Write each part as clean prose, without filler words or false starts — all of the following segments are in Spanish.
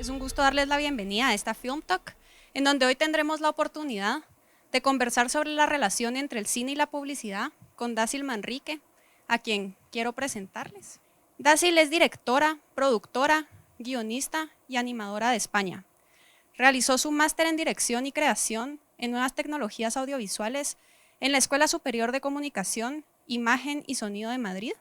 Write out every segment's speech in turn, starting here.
Es un gusto darles la bienvenida a esta Film Talk, en donde hoy tendremos la oportunidad de conversar sobre la relación entre el cine y la publicidad con Dacil Manrique, a quien quiero presentarles. Dacil es directora, productora, guionista y animadora de España. Realizó su máster en dirección y creación en nuevas tecnologías audiovisuales en la Escuela Superior de Comunicación, Imagen y Sonido de Madrid.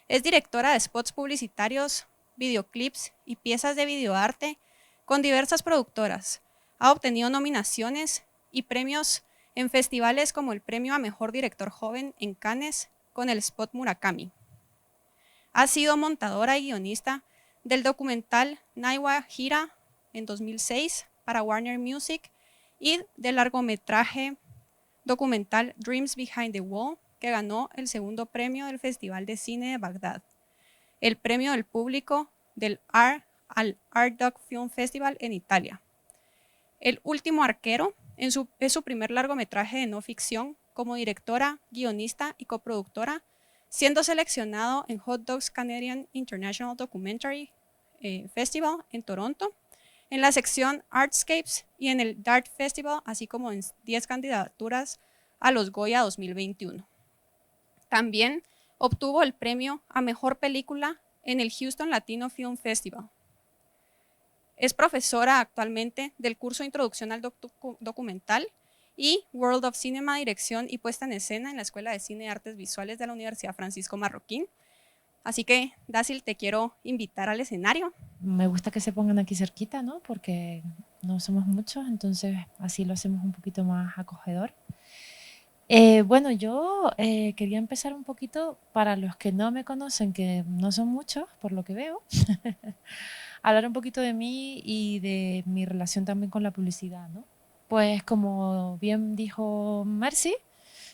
Es directora de spots publicitarios, videoclips y piezas de videoarte con diversas productoras. Ha obtenido nominaciones y premios en festivales como el Premio a Mejor Director Joven en Cannes con el spot Murakami. Ha sido montadora y guionista del documental Naiwa Hira en 2006 para Warner Music y del largometraje documental Dreams Behind the Wall, que ganó el segundo premio del Festival de Cine de Bagdad, el premio del público del al Art Doc Film Festival en Italia. El último arquero es su primer largometraje de no ficción como directora, guionista y coproductora, siendo seleccionado en Hot Dogs Canadian International Documentary Festival en Toronto, en la sección Artscapes y en el DART Festival, así como en 10 candidaturas a los Goya 2021. También obtuvo el premio a Mejor Película en el Houston Latino Film Festival. Es profesora actualmente del curso Introducción al Documental y World of Cinema, Dirección y Puesta en Escena en la Escuela de Cine y Artes Visuales de la Universidad Francisco Marroquín. Así que, Dacil, te quiero invitar al escenario. Me gusta que se pongan aquí cerquita, ¿no? Porque no somos muchos, entonces así lo hacemos un poquito más acogedor. Bueno, yo quería empezar un poquito, para los que no me conocen, que no son muchos, por lo que veo, hablar un poquito de mí y de mi relación también con la publicidad, ¿no? Pues como bien dijo Mercy,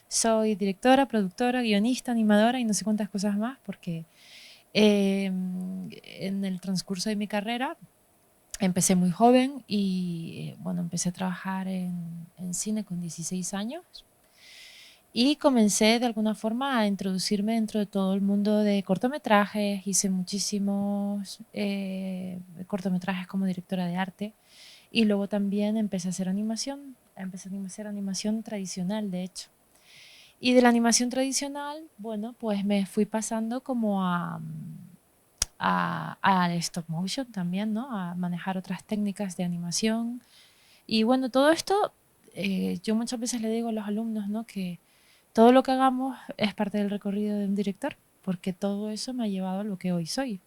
soy directora, productora, guionista, animadora y no sé cuántas cosas más, porque en el transcurso de mi carrera empecé muy joven y bueno, empecé a trabajar en cine con 16 años y comencé de alguna forma a introducirme dentro de todo el mundo de cortometrajes. Hice muchísimos cortometrajes como directora de arte y luego también empecé a hacer animación. Empecé a hacer animación tradicional, de hecho. Y de la animación tradicional, bueno, pues me fui pasando como al stop motion también, ¿no? A manejar otras técnicas de animación. Y bueno, todo esto, yo muchas veces le digo a los alumnos, ¿no? Que todo lo que hagamos es parte del recorrido de un director, porque todo eso me ha llevado a lo que hoy soy.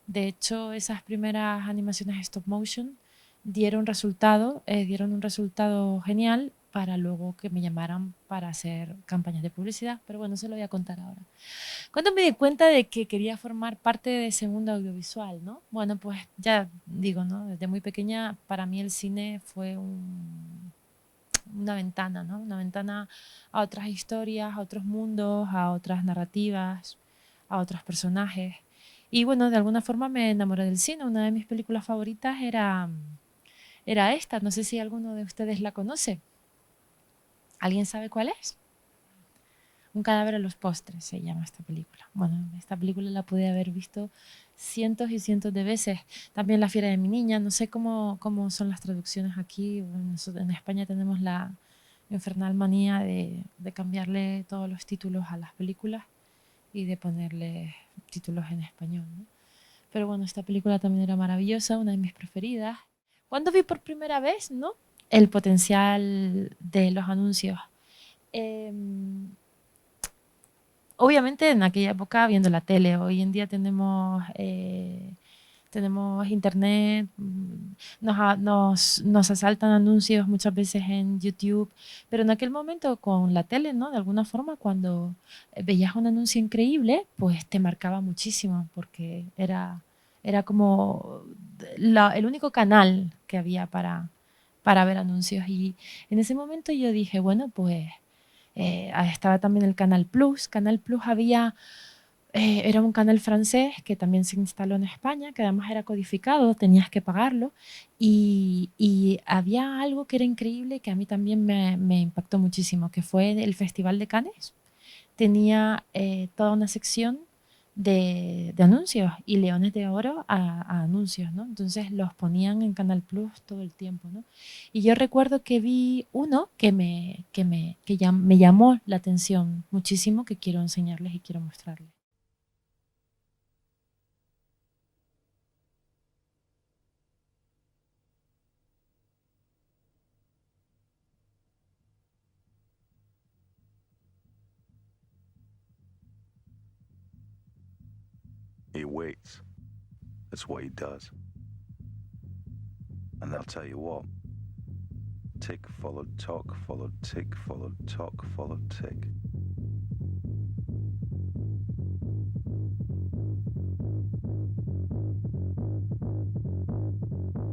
De hecho, esas primeras animaciones stop motion dieron un resultado genial para luego que me llamaran para hacer campañas de publicidad. Pero bueno, eso lo voy a contar ahora. Cuando me di cuenta de que quería formar parte de ese mundo audiovisual, ¿no? Bueno, pues ya digo, ¿no? Desde muy pequeña para mí el cine fue una ventana, ¿no? Una ventana a otras historias, a otros mundos, a otras narrativas, a otros personajes. Y bueno, de alguna forma me enamoré del cine. Una de mis películas favoritas era esta. No sé si alguno de ustedes la conoce. ¿Alguien sabe cuál es? Un cadáver a los postres se llama esta película. Bueno, esta película la pude haber visto cientos y cientos de veces. También La fiera de mi niña. No sé cómo son las traducciones aquí. En España tenemos la infernal manía de cambiarle todos los títulos a las películas y de ponerle títulos en español, ¿no? Pero bueno, esta película también era maravillosa, una de mis preferidas. Cuando vi por primera vez, ¿no? El potencial de los anuncios. Eh, Obviamente en aquella época viendo la tele, hoy en día tenemos internet, nos asaltan anuncios muchas veces en YouTube, pero en aquel momento con la tele, ¿no? De alguna forma, cuando veías un anuncio increíble, pues te marcaba muchísimo, porque era como el único canal que había para ver anuncios. Y en ese momento yo dije, bueno, pues estaba también el Canal Plus. Canal Plus era un canal francés que también se instaló en España, que además era codificado, tenías que pagarlo. Y había algo que era increíble que a mí también me impactó muchísimo, que fue el Festival de Cannes. Tenía toda una sección de anuncios y Leones de Oro a anuncios, ¿no? Entonces los ponían en Canal Plus todo el tiempo, ¿no? Y yo recuerdo que vi uno que me llamó la atención muchísimo, que quiero enseñarles y quiero mostrarles. He waits. That's what he does. And I'll tell you what. Tick followed tock, followed tick, followed tock, followed tick.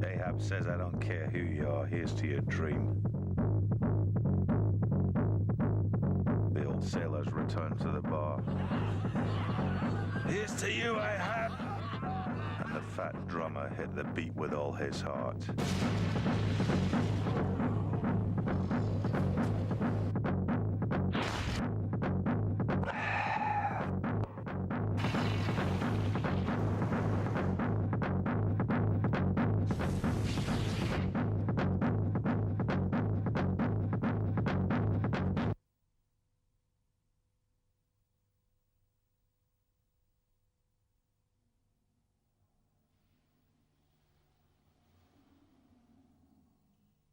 Ahab says, I don't care who you are, here's to your dream. The old sailors return to the bar. Here's to you, Ahab! And the fat drummer hit the beat with all his heart.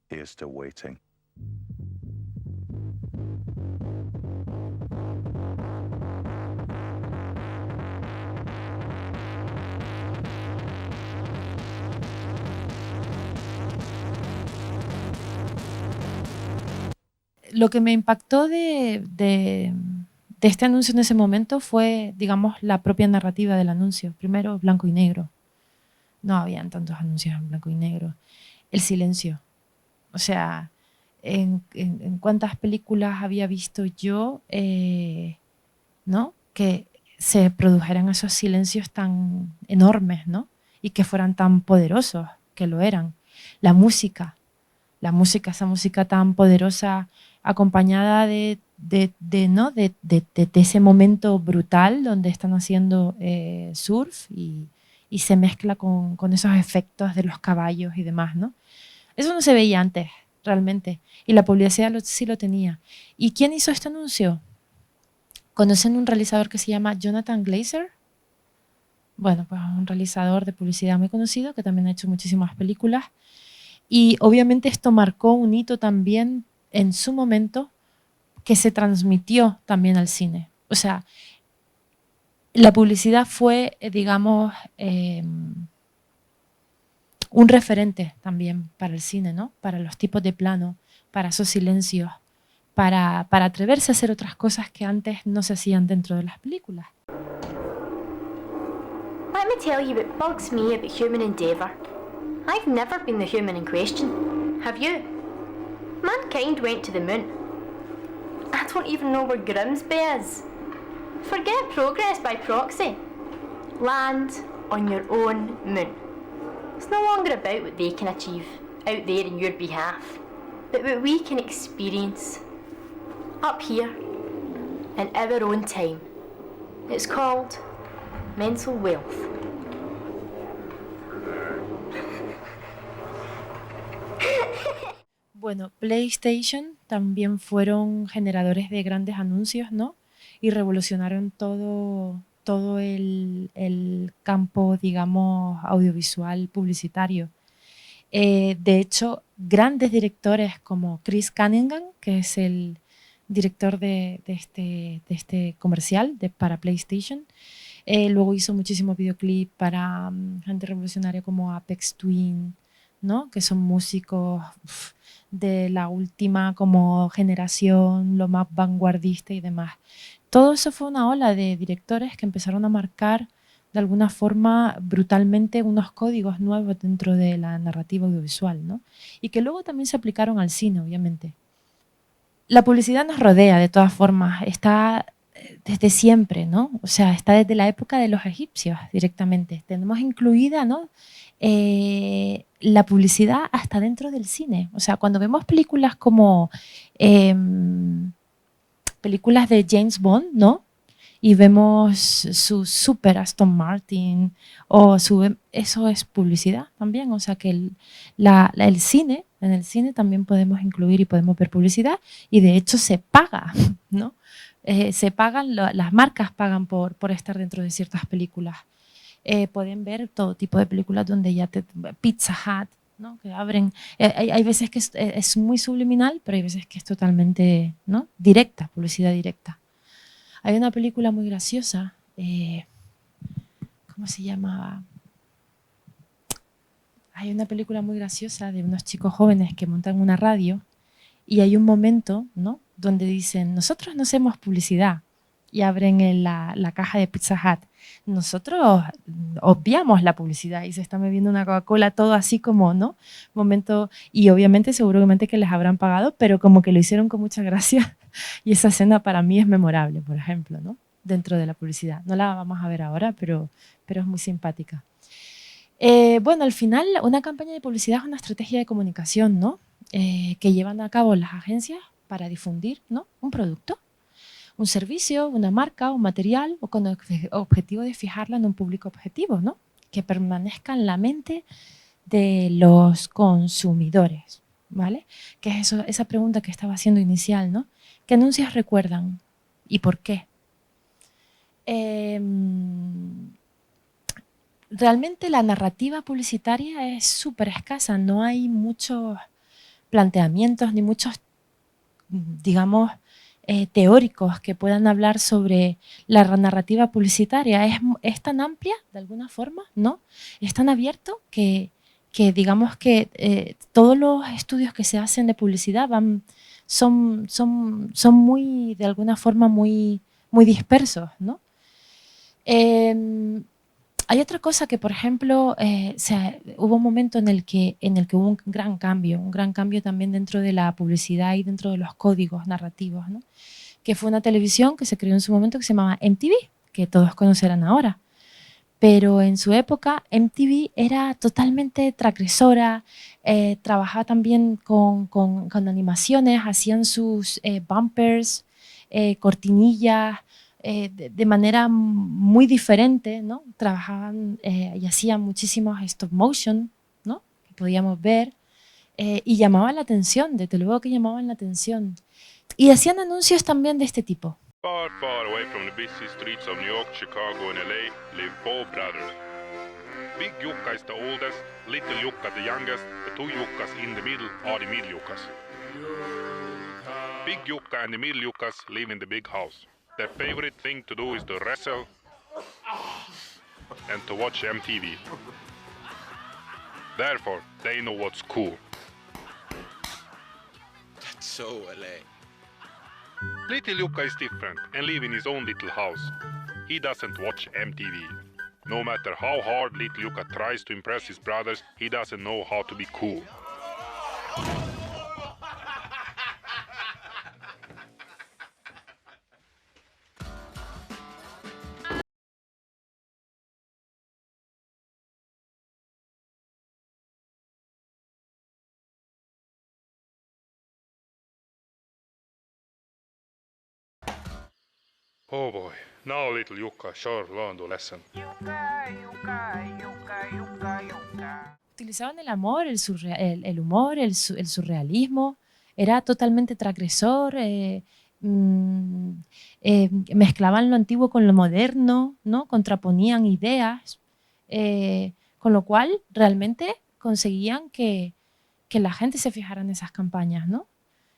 Here's to waiting. Lo que me impactó de este anuncio en ese momento fue, digamos, la propia narrativa del anuncio. Primero, blanco y negro. No habían tantos anuncios en blanco y negro. El silencio. O sea, en cuántas películas había visto yo, ¿no? Que se produjeran esos silencios tan enormes, ¿no? Y que fueran tan poderosos, que lo eran. La música, esa música tan poderosa, acompañada ¿no? de ese momento brutal donde están haciendo surf y se mezcla con esos efectos de los caballos y demás, ¿no? Eso no se veía antes, realmente. Y la publicidad sí lo tenía. ¿Y quién hizo este anuncio? ¿Conocen un realizador que se llama Jonathan Glazer? Bueno, pues un realizador de publicidad muy conocido que también ha hecho muchísimas películas. Y obviamente esto marcó un hito también en su momento que se transmitió también al cine. O sea, la publicidad fue, digamos, un referente también para el cine, ¿no? Para los tipos de plano, para esos silencios, para atreverse a hacer otras cosas que antes no se hacían dentro de las películas. Let me tell you what bugs me about human endeavour. I've never been the human in question. Have you? Mankind went to the moon. I don't even know where Grimsby is. Forget progress by proxy. Land on your own moon. It's no longer about what they can achieve out there in your behalf, but what we can experience up here in our own time. It's called mental wealth. Bueno, PlayStation también fueron generadores de grandes anuncios, ¿no? Y revolucionaron todo el campo, digamos, audiovisual publicitario. De hecho, grandes directores como Chris Cunningham, que es el director de este comercial para PlayStation, luego hizo muchísimos videoclips para gente revolucionaria como Apex Twin, ¿no? Que son músicos de la última como generación, lo más vanguardista y demás. Todo eso fue una ola de directores que empezaron a marcar de alguna forma brutalmente unos códigos nuevos dentro de la narrativa audiovisual, ¿no? Y que luego también se aplicaron al cine, obviamente. La publicidad nos rodea de todas formas, está desde siempre, ¿no? O sea, está desde la época de los egipcios directamente. Tenemos incluida, ¿no? La publicidad hasta dentro del cine. O sea, cuando vemos películas como películas de James Bond, ¿no? y vemos su super Aston Martin eso es publicidad también, o sea que el cine, en el cine también podemos incluir y podemos ver publicidad y de hecho se paga, ¿no? Se pagan, las marcas pagan por estar dentro de ciertas películas. Pueden ver todo tipo de películas donde Pizza Hut, ¿no? Que abren, hay veces que es muy subliminal, pero hay veces que es totalmente, ¿no? Directa, publicidad directa. Hay una película muy graciosa, ¿cómo se llamaba? Hay una película muy graciosa de unos chicos jóvenes que montan una radio y hay un momento, ¿no? Donde dicen, nosotros no hacemos publicidad y abren la caja de Pizza Hut. Nosotros obviamos la publicidad y se está bebiendo una Coca-Cola, todo así como, ¿no? Momento, y obviamente seguramente que les habrán pagado, pero como que lo hicieron con mucha gracia y esa escena para mí es memorable, por ejemplo, ¿no? Dentro de la publicidad. No la vamos a ver ahora, pero es muy simpática. Bueno, al final una campaña de publicidad es una estrategia de comunicación, ¿no? Que llevan a cabo las agencias para difundir, ¿no? Un producto, un servicio, una marca, un material o con el objetivo de fijarla en un público objetivo, ¿no? Que permanezca en la mente de los consumidores, ¿vale? Que es eso, esa pregunta que estaba haciendo inicial, ¿no? ¿Qué anuncios recuerdan y por qué? Realmente la narrativa publicitaria es súper escasa, no hay muchos planteamientos ni muchos, digamos, teóricos que puedan hablar sobre la narrativa publicitaria. Es tan amplia, de alguna forma, ¿no? Es tan abierto que digamos que todos los estudios que se hacen de publicidad son muy, de alguna forma, muy dispersos, ¿no? Hay otra cosa que, por ejemplo, hubo un momento en el que hubo un gran cambio también dentro de la publicidad y dentro de los códigos narrativos, ¿no? Que fue una televisión que se creó en su momento que se llamaba MTV, que todos conocerán ahora. Pero en su época MTV era totalmente transgresora, trabajaba también con animaciones, hacían sus bumpers, cortinillas, de manera muy diferente, ¿no? Trabajaban y hacían muchísimos stop motion, ¿no? Que podíamos ver y llamaban la atención, desde luego que llamaban la atención. Y hacían anuncios también de este tipo. Far, far away from the busy streets of New York, Chicago, and LA live four brothers. Big Jukka is the oldest, Little Jukka the youngest, the two Jukkas in the middle are the middle Jukkas. Big Jukka and the middle Jukkas live in the big house. Their favorite thing to do is to wrestle and to watch MTV. Therefore, they know what's cool. That's so LA. Little Jukka is different and lives in his own little house. He doesn't watch MTV. No matter how hard Little Jukka tries to impress his brothers, he doesn't know how to be cool. Oh boy, now Little Jukka sure learned a lesson. Utilizaban el amor, el humor, el surrealismo, era totalmente transgresor, mezclaban lo antiguo con lo moderno, ¿no? Contraponían ideas, con lo cual realmente conseguían que la gente se fijara en esas campañas, ¿no?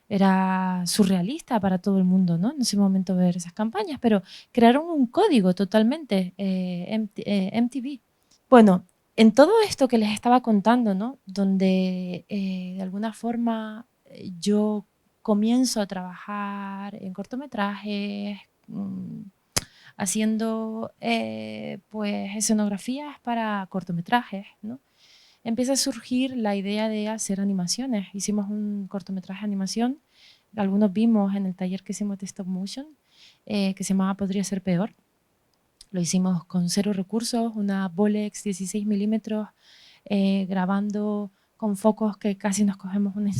Era surrealista para todo el mundo, ¿no? En ese momento ver esas campañas, pero crearon un código totalmente, MTV. Bueno, en todo esto que les estaba contando, ¿no? Donde de alguna forma yo comienzo a trabajar en cortometrajes, haciendo pues escenografías para cortometrajes, ¿no? Empieza a surgir la idea de hacer animaciones. Hicimos un cortometraje de animación, algunos vimos en el taller que hicimos de stop motion, que se llamaba Podría ser peor. Lo hicimos con 0 recursos, una Bolex 16 milímetros, grabando con focos que casi nos cogemos una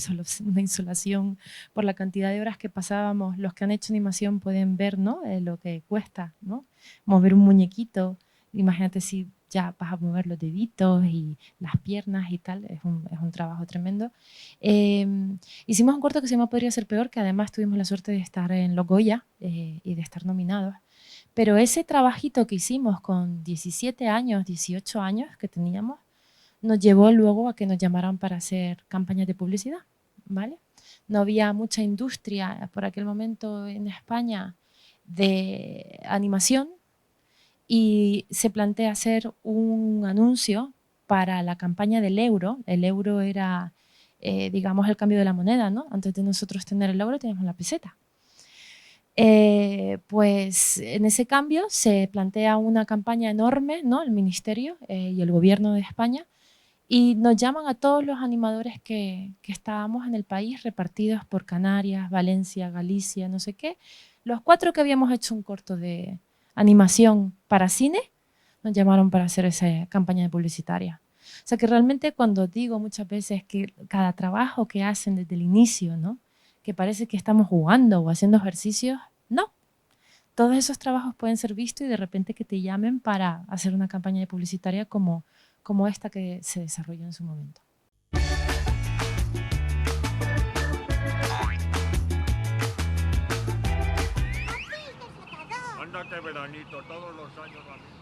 insolación por la cantidad de horas que pasábamos. Los que han hecho animación pueden ver, ¿no? Lo que cuesta, ¿no? Mover un muñequito. Imagínate si ya vas a mover los deditos y las piernas y tal, es un trabajo tremendo. Hicimos un corto que se llama Podría ser peor, que además tuvimos la suerte de estar en los Goya y de estar nominados. Pero ese trabajito que hicimos con 17 años, 18 años que teníamos, nos llevó luego a que nos llamaran para hacer campañas de publicidad, ¿vale? No había mucha industria por aquel momento en España de animación y se plantea hacer un anuncio para la campaña del euro. El euro era, digamos, el cambio de la moneda, ¿no? Antes de nosotros tener el euro teníamos la peseta. Pues en ese cambio se plantea una campaña enorme, ¿no? El Ministerio y el Gobierno de España, y nos llaman a todos los animadores que estábamos en el país, repartidos por Canarias, Valencia, Galicia, no sé qué. Los 4 que habíamos hecho un corto de animación para cine, nos llamaron para hacer esa campaña publicitaria. O sea que realmente cuando digo muchas veces que cada trabajo que hacen desde el inicio, ¿no? Que parece que estamos jugando o haciendo ejercicios, no. Todos esos trabajos pueden ser vistos y de repente que te llamen para hacer una campaña publicitaria como esta que se desarrolló en su momento. Ándate, veranito, todos los años la misma.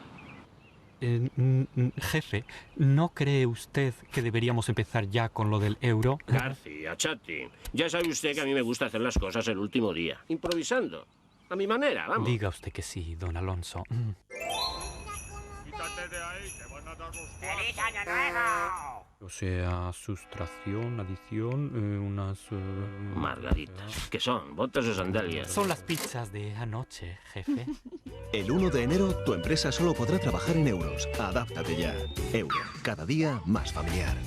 Jefe, ¿no cree usted que deberíamos empezar ya con lo del euro? García, Chatti, ya sabe usted que a mí me gusta hacer las cosas el último día, improvisando, a mi manera, vamos. Diga usted que sí, don Alonso. Quítate de ahí, te van a dar los ¡Feliz Año Nuevo! O sea, sustracción, adición, unas... Margaritas, ¿qué son? ¿Botas o sandalias? Son las pizzas de anoche, jefe. El 1 de enero tu empresa solo podrá trabajar en euros. Adáptate ya. Euro, cada día más familiar.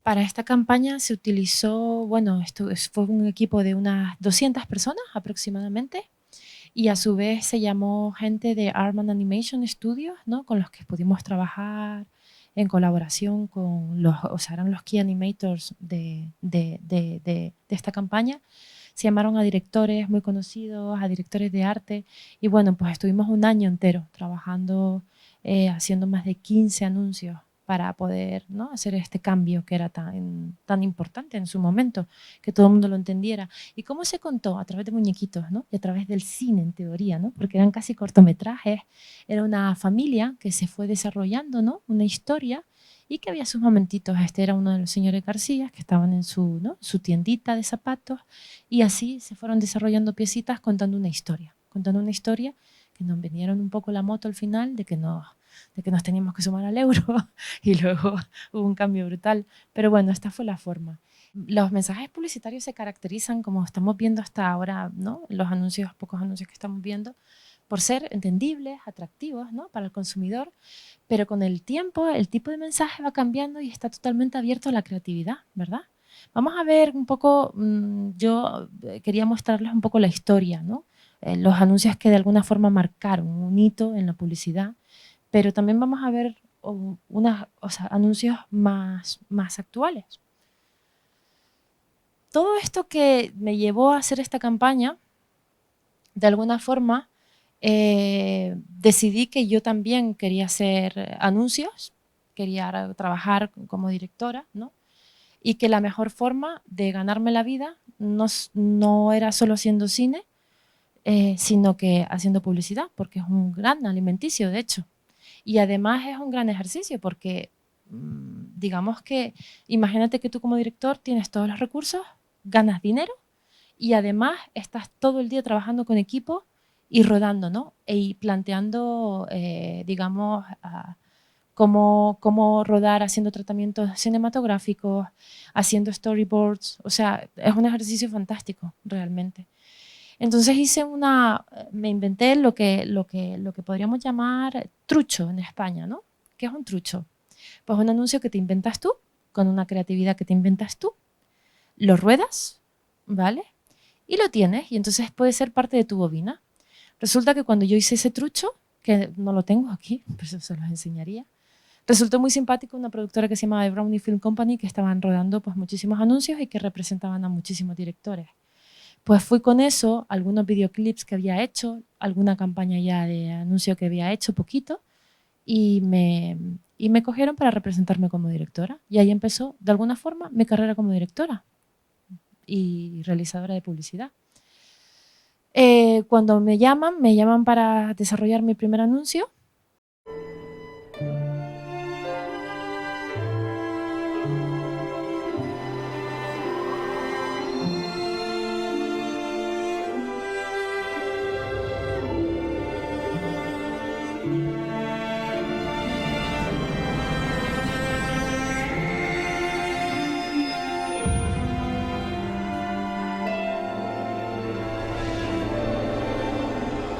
Para esta campaña se utilizó, bueno, esto fue un equipo de unas 200 personas aproximadamente, y a su vez se llamó gente de Artman Animation Studios, ¿no? Con los que pudimos trabajar en colaboración con eran los key animators de esta campaña. Se llamaron a directores muy conocidos, a directores de arte, y bueno, pues estuvimos un año entero trabajando, haciendo más de 15 anuncios para poder, ¿no? hacer este cambio que era tan importante en su momento, que todo el mundo lo entendiera. ¿Y cómo se contó? A través de muñequitos, ¿no? Y a través del cine, en teoría, ¿no? Porque eran casi cortometrajes. Era una familia que se fue desarrollando, ¿no? Una historia, y que había sus momentitos. Este era uno de los señores García que estaban en su tiendita de zapatos, y así se fueron desarrollando piecitas contando una historia que nos vendieron un poco la moto al final de que nos teníamos que sumar al euro y luego hubo un cambio brutal. Pero bueno, esta fue la forma. Los mensajes publicitarios se caracterizan, como estamos viendo hasta ahora, ¿no? Los pocos anuncios que estamos viendo, por ser entendibles, atractivos, ¿no? Para el consumidor, pero con el tiempo el tipo de mensaje va cambiando y está totalmente abierto a la creatividad, ¿verdad? Vamos a ver un poco, yo quería mostrarles un poco la historia, ¿no? Los anuncios que de alguna forma marcaron un hito en la publicidad, pero también vamos a ver anuncios más actuales. Todo esto que me llevó a hacer esta campaña, de alguna forma, decidí que yo también quería hacer anuncios, quería trabajar como directora, ¿no? Y que la mejor forma de ganarme la vida no era solo haciendo cine, sino que haciendo publicidad, porque es un gran alimenticio, de hecho. Y además es un gran ejercicio, porque digamos que, imagínate que tú como director tienes todos los recursos, ganas dinero, y además estás todo el día trabajando con equipo y rodando, ¿no? Y planteando, digamos, cómo rodar, haciendo tratamientos cinematográficos, haciendo storyboards. O sea, es un ejercicio fantástico, realmente. Entonces me inventé lo que podríamos llamar trucho en España, ¿no? ¿Qué es un trucho? Pues un anuncio que te inventas tú, con una creatividad que te inventas tú, lo ruedas, ¿vale? Y lo tienes, y entonces puede ser parte de tu bobina. Resulta que cuando yo hice ese trucho, que no lo tengo aquí, pues se los enseñaría, Resultó muy simpático una productora que se llamaba The Brownie Film Company, que estaban rodando pues, muchísimos anuncios y que representaban a muchísimos directores. Pues fui con eso, algunos videoclips que había hecho, alguna campaña ya de anuncio que había hecho, poquito, y me cogieron para representarme como directora. Y ahí empezó, de alguna forma, mi carrera como directora y realizadora de publicidad. Cuando me llaman para desarrollar mi primer anuncio.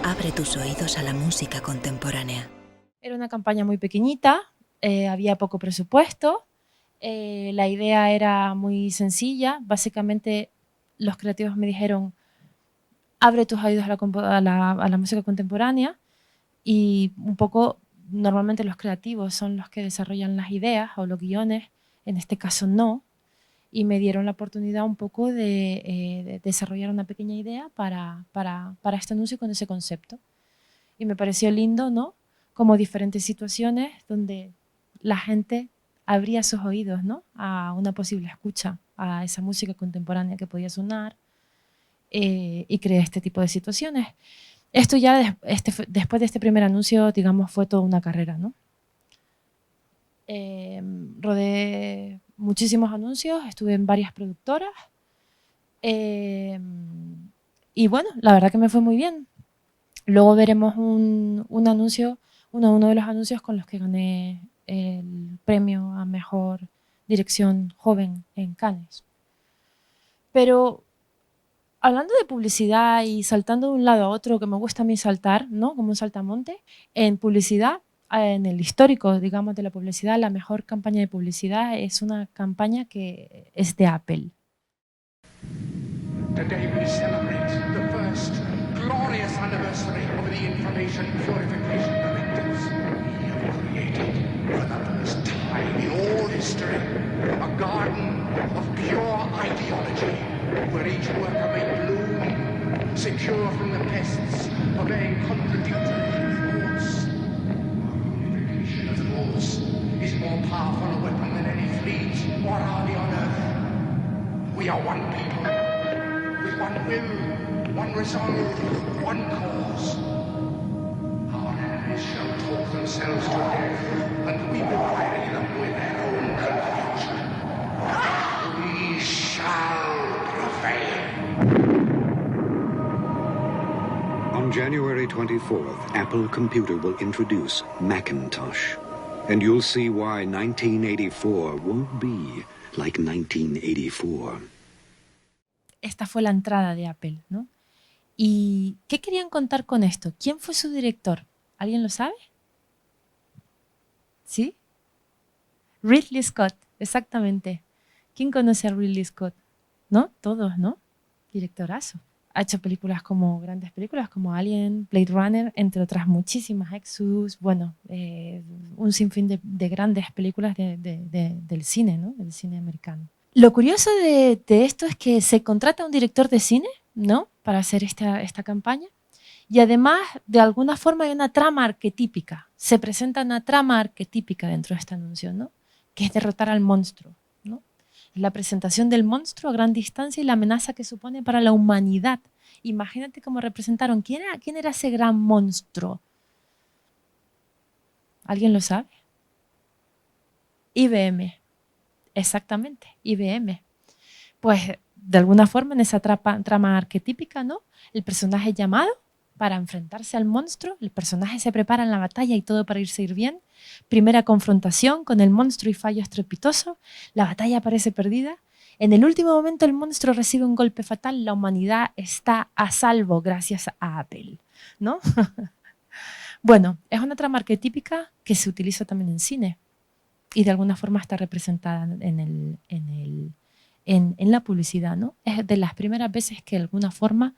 Abre tus oídos a la música contemporánea. Era una campaña muy pequeñita, había poco presupuesto, la idea era muy sencilla. Básicamente los creativos me dijeron, abre tus oídos a la música contemporánea, y un poco, normalmente los creativos son los que desarrollan las ideas o los guiones, en este caso no, y me dieron la oportunidad un poco de desarrollar una pequeña idea para este anuncio con ese concepto. Y me pareció lindo, ¿no? Como diferentes situaciones donde la gente abría sus oídos, ¿no? A una posible escucha, a esa música contemporánea que podía sonar, y creé este tipo de situaciones. Esto ya, después de este primer anuncio, digamos, fue toda una carrera, ¿no? Rodé muchísimos anuncios, estuve en varias productoras, y bueno, la verdad que me fue muy bien. Luego veremos un anuncio, uno de los anuncios con los que gané el premio a Mejor Dirección Joven en Cannes. Pero hablando de publicidad y saltando de un lado a otro, que me gusta a mí saltar, ¿no? Como un saltamonte, en publicidad, en el histórico, digamos, de la publicidad, la mejor campaña de publicidad es una campaña que es de Apple. Today we celebrate the first glorious anniversary of the Information Purification Directives. We have created, for the first time in all history, a garden of pure ideology, where each worker may bloom, secure from the pests of any contradictory thoughts. Unification of thoughts is more powerful a weapon than any fleet or army on earth. We are one people, with one will, one resolve, one cause. Our enemies shall talk themselves to death, and we will bury them with their own confusion. We shall prevail. On January 24th, Apple Computer will introduce Macintosh. And you'll see why 1984 won't be like 1984. Esta fue la entrada de Apple, ¿no? ¿Y qué querían contar con esto? ¿Quién fue su director? ¿Alguien lo sabe? ¿Sí? Ridley Scott, exactamente. ¿Quién conoce a Ridley Scott? ¿No? Todos, ¿no? Directorazo. Ha hecho grandes películas como Alien, Blade Runner, entre otras muchísimas, Exodus, bueno, un sinfín de grandes películas del cine, ¿no? Del cine americano. Lo curioso de esto es que se contrata a un director de cine, ¿no? Para hacer esta campaña, y además, de alguna forma, hay una trama arquetípica. Se presenta una trama arquetípica dentro de este anuncio, ¿no? Que es derrotar al monstruo, ¿no? La presentación del monstruo a gran distancia y la amenaza que supone para la humanidad. Imagínate cómo representaron. ¿Quién era ese gran monstruo? ¿Alguien lo sabe? IBM. Exactamente, IBM. Pues, de alguna forma, en esa trama arquetípica, ¿no? El personaje llamado para enfrentarse al monstruo, el personaje se prepara en la batalla y todo para irse bien. Primera confrontación con el monstruo y fallo estrepitoso. La batalla parece perdida. En el último momento el monstruo recibe un golpe fatal. La humanidad está a salvo gracias a Apple, ¿no? Bueno, es una trama arquetípica que se utiliza también en cine y de alguna forma está representada en la publicidad, ¿no? Es de las primeras veces que de alguna forma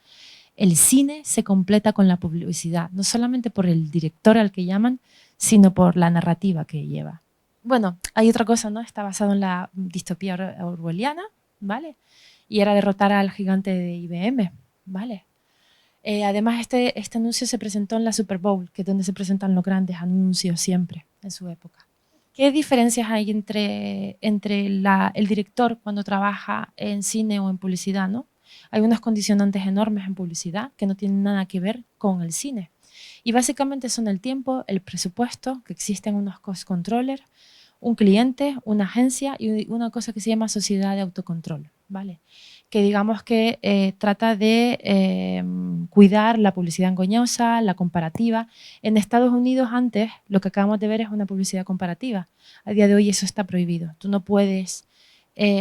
el cine se completa con la publicidad, no solamente por el director al que llaman, sino por la narrativa que lleva. bueno, hay otra cosa, ¿no? Está basado en la distopía orwelliana, ¿vale? Y era derrotar al gigante de IBM, ¿vale? Además, este anuncio se presentó en la Super Bowl, que es donde se presentan los grandes anuncios siempre en su época. ¿Qué diferencias hay entre el director cuando trabaja en cine o en publicidad, ¿no? Hay unos condicionantes enormes en publicidad que no tienen nada que ver con el cine. Y básicamente son el tiempo, el presupuesto, que existen unos cost controllers, un cliente, una agencia y una cosa que se llama sociedad de autocontrol, ¿vale? Que digamos que trata de cuidar la publicidad engañosa, la comparativa. En Estados Unidos antes lo que acabamos de ver es una publicidad comparativa. A día de hoy eso está prohibido. Tú no puedes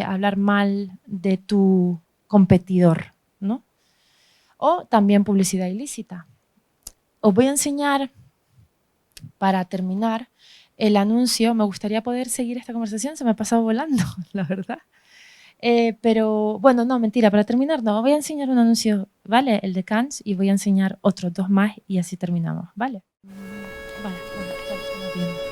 hablar mal de tu competidor, ¿no? O también publicidad ilícita. Os voy a enseñar, para terminar, el anuncio. Me gustaría poder seguir esta conversación, se me ha pasado volando, la verdad. Pero, bueno, no, mentira, para terminar, no, voy a enseñar un anuncio, ¿vale? El de Cannes, y voy a enseñar otros 2 más y así terminamos, ¿vale? Vale, bueno, ya lo estamos viendo.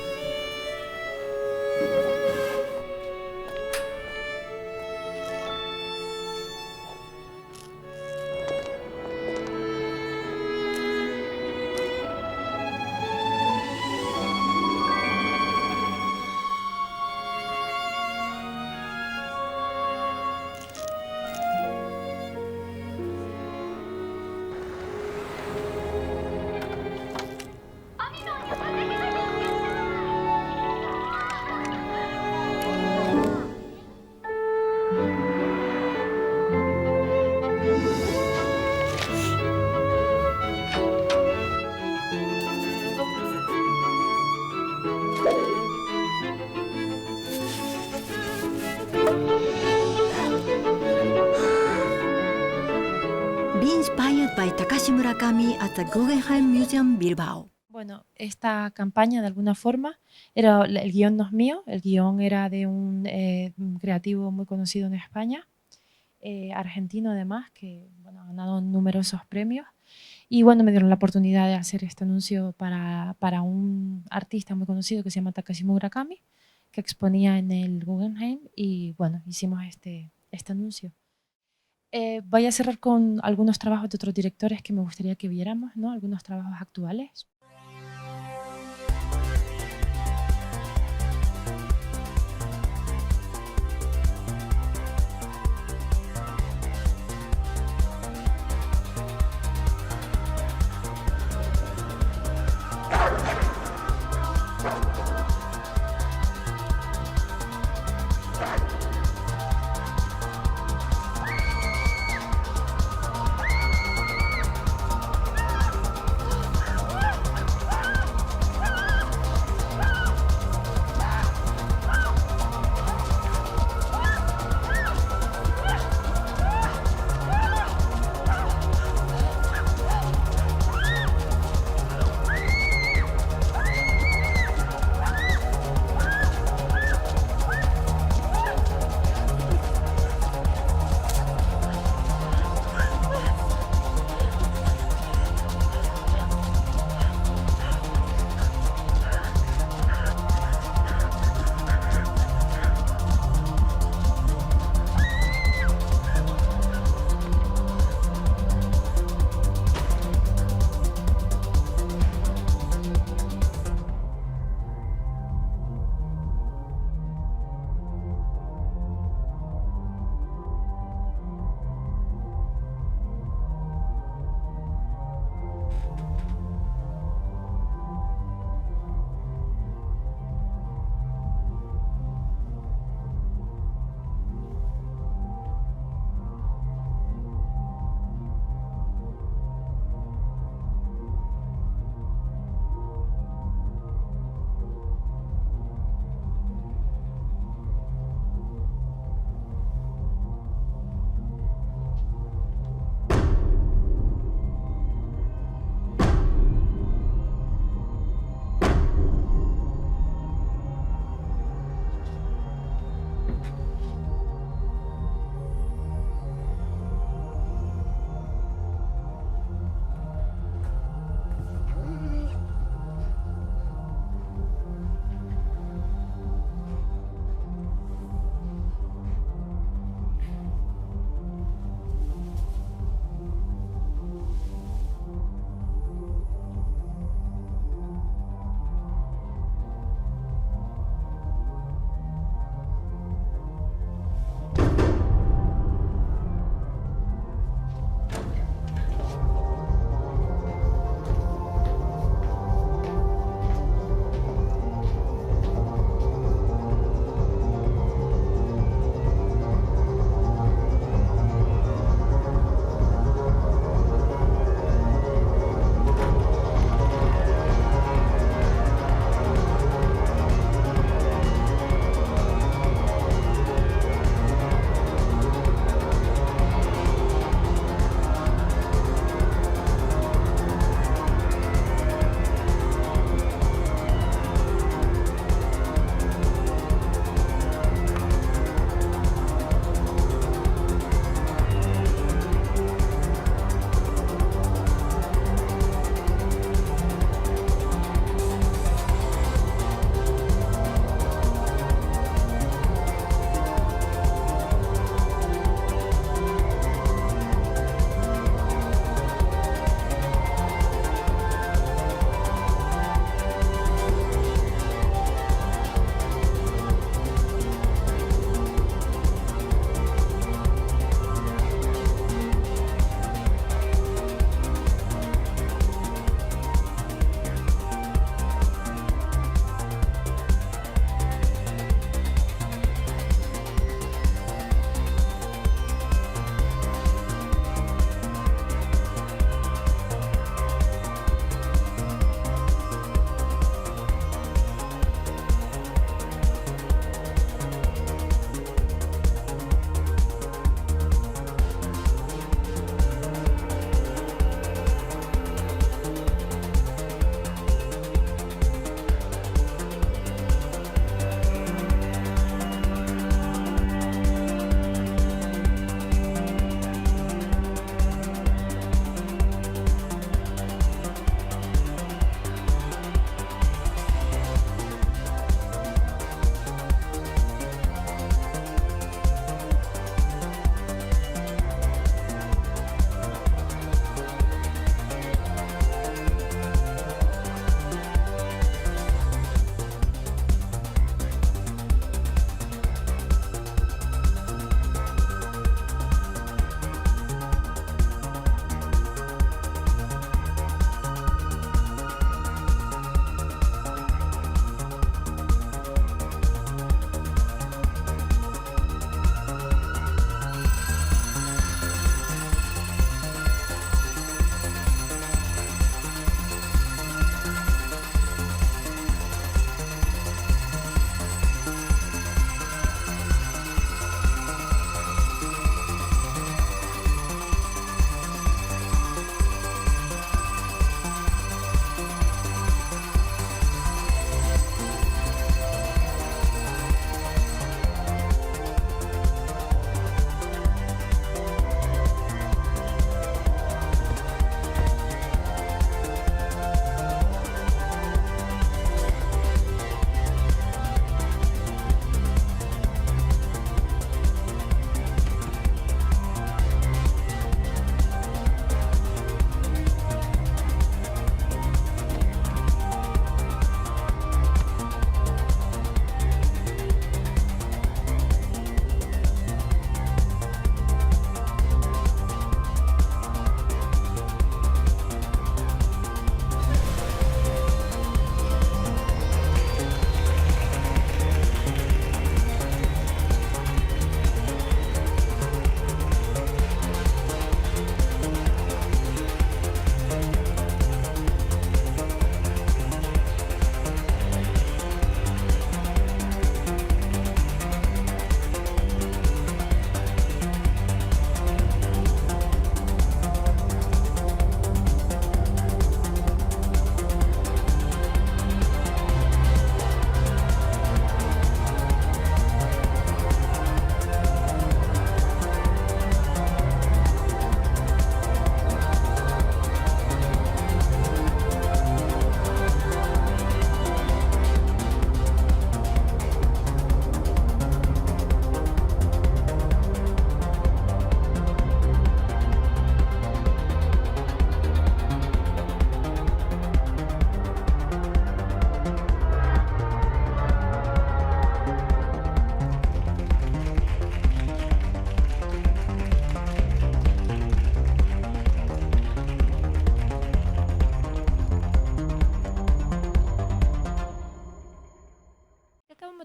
Be inspired by Takashi Murakami at the Guggenheim Museum, Bilbao. Bueno, esta campaña de alguna forma, el guión no es mío, el guión era de un creativo muy conocido en España, argentino además, que bueno, ha ganado numerosos premios. Y bueno, me dieron la oportunidad de hacer este anuncio para un artista muy conocido que se llama Takashi Murakami, que exponía en el Guggenheim, y bueno, hicimos este anuncio. Voy a cerrar con algunos trabajos de otros directores que me gustaría que viéramos, ¿no? Algunos trabajos actuales.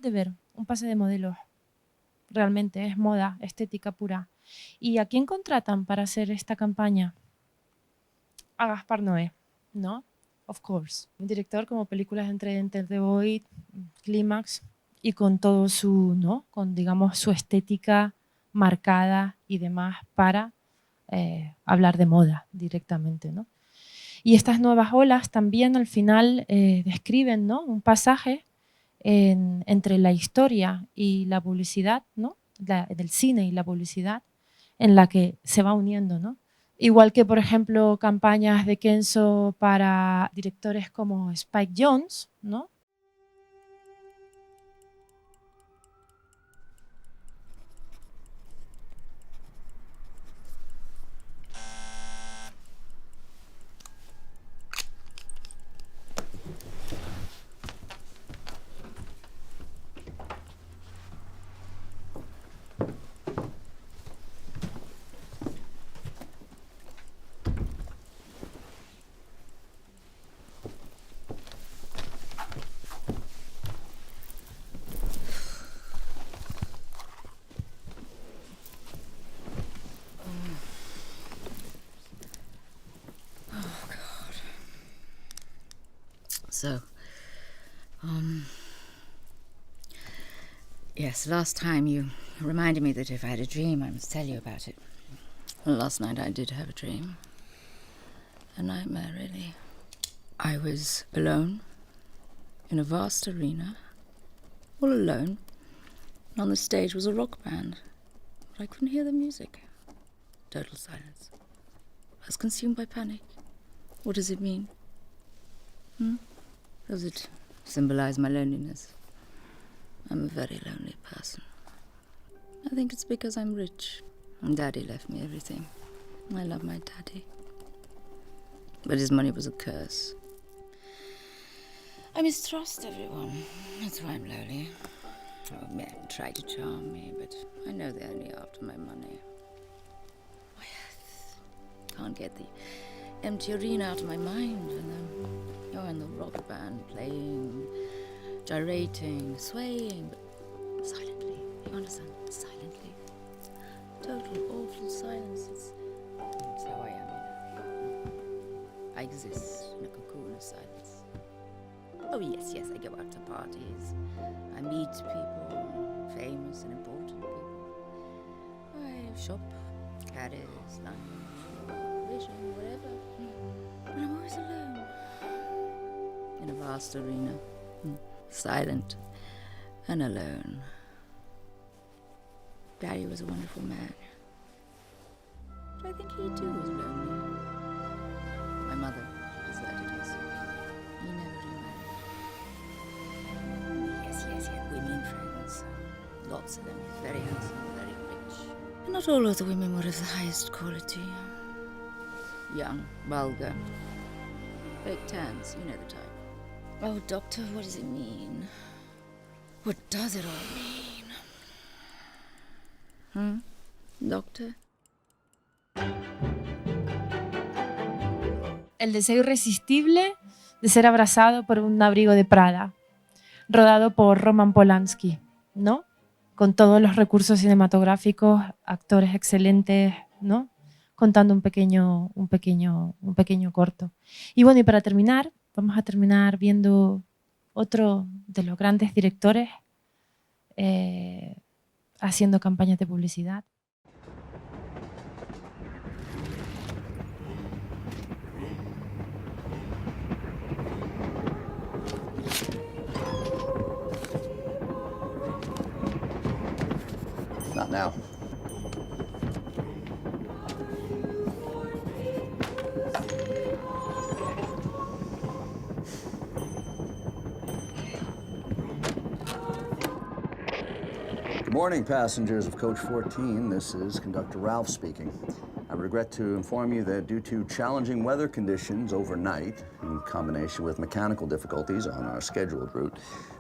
acabamos de ver un pase de modelos. Realmente es moda, estética pura. ¿Y a quién contratan para hacer esta campaña? A Gaspar Noé, ¿no? Of course. Un director como películas entre Enter the Void, Clímax, y con todo su, ¿no? Con, digamos, su estética marcada y demás para hablar de moda directamente, ¿no? Y estas nuevas olas también al final describen, ¿no? Un pasaje entre la historia y la publicidad, ¿no? Del cine y la publicidad, en la que se va uniendo, ¿no? Igual que, por ejemplo, campañas de Kenzo para directores como Spike Jonze, ¿no? So, yes, last time you reminded me that if I had a dream, I must tell you about it. Well, last night I did have a dream. A nightmare, really. I was alone in a vast arena, all alone. And on the stage was a rock band, but I couldn't hear the music. Total silence. I was consumed by panic. What does it mean? Does it symbolize my loneliness? I'm a very lonely person. I think it's because I'm rich. And Daddy left me everything. I love my daddy. But his money was a curse. I mistrust everyone. That's why I'm lonely. Oh, men try to charm me, but I know they're only after my money. Oh, yes. Can't get the empty arena out of my mind, and the rock band playing, gyrating, swaying, but silently. You understand? Silently. Total awful silence. It's how I am. I exist in a cocoon of silence. Oh yes, I go out to parties. I meet people, famous and important people. I shop, Paris, London, Vision, whatever. But I'm always alone. In a vast arena. Silent and alone. Daddy was a wonderful man. But I think he too was lonely. My mother, she deserted us. He never remarried. Yes, he had women friends. Lots of them. Very handsome, very rich. And not all of the women were of the highest quality. Young, vulgar, fake tans, you know the type. Oh, Doctor, what does it mean? What does it all mean? Doctor? El deseo irresistible de ser abrazado por un abrigo de Prada, rodado por Roman Polanski, ¿no? Con todos los recursos cinematográficos, actores excelentes, ¿no? Contando un pequeño corto. Y bueno, y para terminar, vamos a terminar viendo otro de los grandes directores haciendo campañas de publicidad. Not now. Good morning, passengers of Coach 14. This is Conductor Ralph speaking. I regret to inform you that due to challenging weather conditions overnight, in combination with mechanical difficulties on our scheduled route,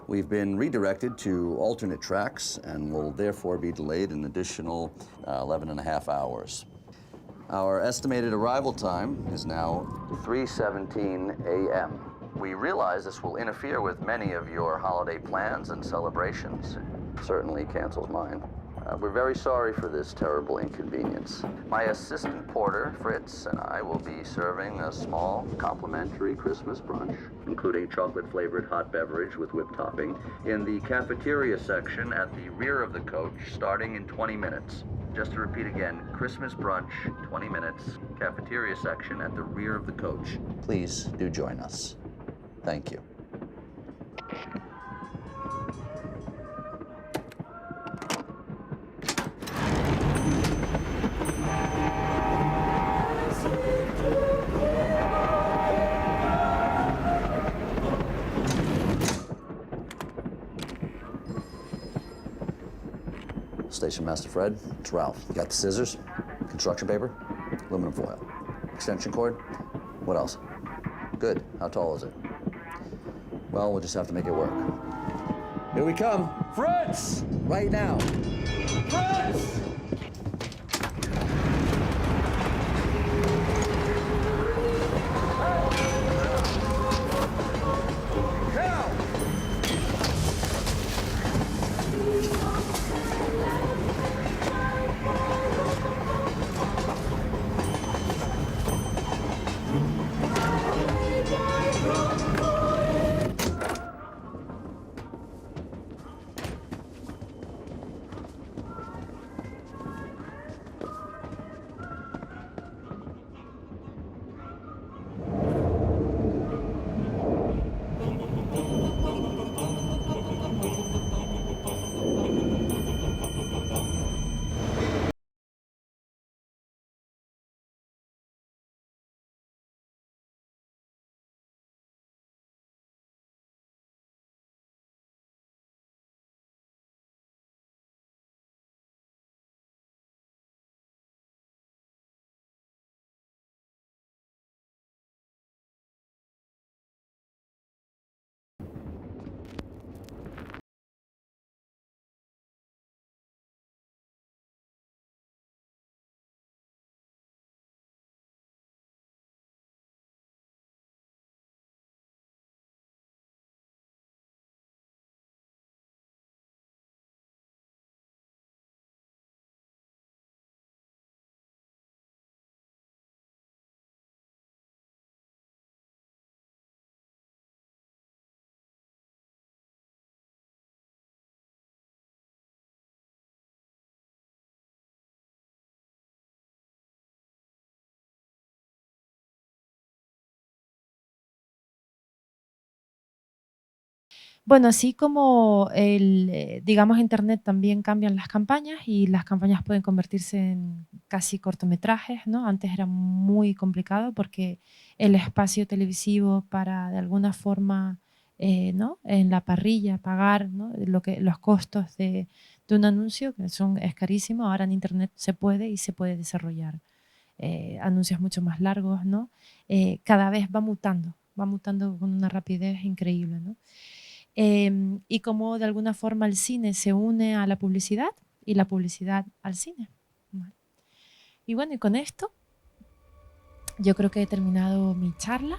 we've been redirected to alternate tracks and will therefore be delayed an additional 11 and a half hours. Our estimated arrival time is now 3:17 a.m. We realize this will interfere with many of your holiday plans and celebrations. It certainly cancels mine. We're very sorry for this terrible inconvenience. My assistant porter, Fritz, and I will be serving a small complimentary Christmas brunch, including chocolate-flavored hot beverage with whipped topping, in the cafeteria section at the rear of the coach, starting in 20 minutes. Just to repeat again, Christmas brunch, 20 minutes, cafeteria section at the rear of the coach. Please do join us. Thank you. Station Master Fred, it's Ralph. You got the scissors, construction paper, aluminum foil, extension cord. What else? Good. How tall is it? Well, we'll just have to make it work. Here we come. Fritz! Right now. Fritz! Bueno, así como digamos, Internet también cambian las campañas y las campañas pueden convertirse en casi cortometrajes, ¿no? Antes era muy complicado porque el espacio televisivo para, de alguna forma, ¿no? En la parrilla pagar, ¿no? Los costos de un anuncio, que es carísimo, ahora en Internet se puede y se puede desarrollar anuncios mucho más largos, ¿no? Cada vez va mutando con una rapidez increíble, ¿no? Y cómo de alguna forma el cine se une a la publicidad y la publicidad al cine. ¿Vale? Y bueno, y con esto yo creo que he terminado mi charla.